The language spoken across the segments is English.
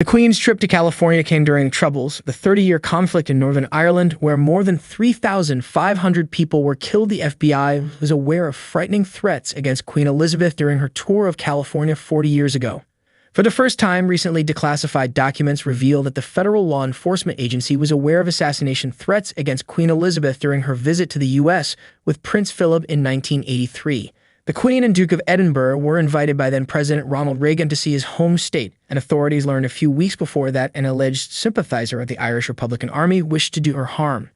Queen's trip to California came during the Troubles, the 30-year conflict in Northern Ireland, where more than 3,500 people were killed. The FBI was aware of frightening threats against Queen Elizabeth during her tour of California 40 years ago. For the first time, recently declassified documents reveal that the federal law enforcement agency was aware of assassination threats against Queen Elizabeth during her visit to the U.S. with Prince Philip in 1983. The Queen and Duke of Edinburgh were invited by then-President Ronald Reagan to see his home state, and authorities learned a few weeks before that an alleged sympathizer of the Irish Republican Army wished to do her harm.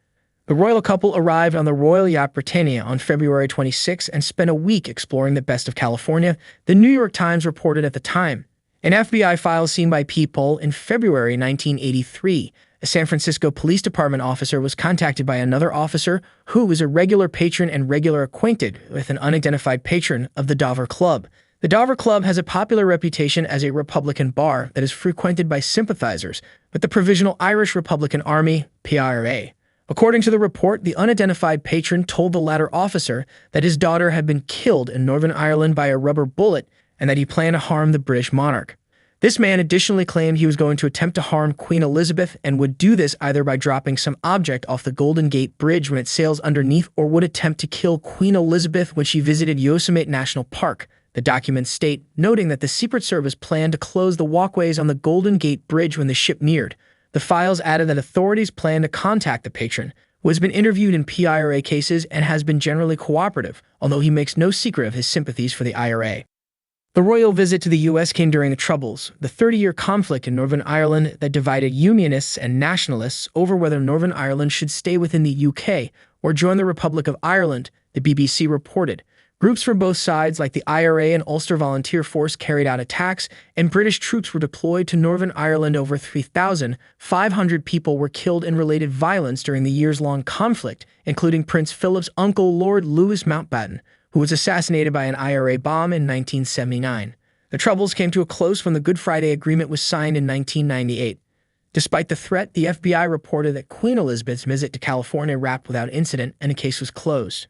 The royal couple arrived on the royal yacht Britannia on February 26 and spent a week exploring the best of California, the New York Times reported at the time. In FBI files seen by People in February 1983, a San Francisco Police Department officer was contacted by another officer who was a regular patron and regular acquainted with an unidentified patron of the Dover Club. The Dover Club has a popular reputation as a Republican bar that is frequented by sympathizers with the Provisional Irish Republican Army, PIRA. According to the report, the unidentified patron told the latter officer that his daughter had been killed in Northern Ireland by a rubber bullet and that he planned to harm the British monarch. This man additionally claimed he was going to attempt to harm Queen Elizabeth and would do this either by dropping some object off the Golden Gate Bridge when it sails underneath or would attempt to kill Queen Elizabeth when she visited Yosemite National Park, the documents state, noting that the Secret Service planned to close the walkways on the Golden Gate Bridge when the ship neared. The files added that authorities plan to contact the patron, who has been interviewed in PIRA cases and has been generally cooperative, although he makes no secret of his sympathies for the IRA. The royal visit to the U.S. came during the Troubles, the 30-year conflict in Northern Ireland that divided Unionists and Nationalists over whether Northern Ireland should stay within the UK or join the Republic of Ireland, the BBC reported. Groups from both sides like the IRA and Ulster Volunteer Force carried out attacks, and British troops were deployed to Northern Ireland. Over 3,500 people were killed in related violence during the years-long conflict, including Prince Philip's uncle Lord Louis Mountbatten, who was assassinated by an IRA bomb in 1979. The Troubles came to a close when the Good Friday Agreement was signed in 1998. Despite the threat, the FBI reported that Queen Elizabeth's visit to California wrapped without incident and the case was closed.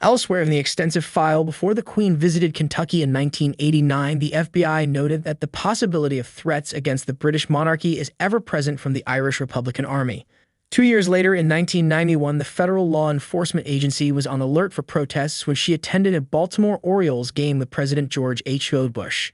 Elsewhere in the extensive file, before the Queen visited Kentucky in 1989, the FBI noted that the possibility of threats against the British monarchy is ever present from the Irish Republican Army. 2 years later, in 1991, the federal law enforcement agency was on alert for protests when she attended a Baltimore Orioles game with President George H. W. Bush.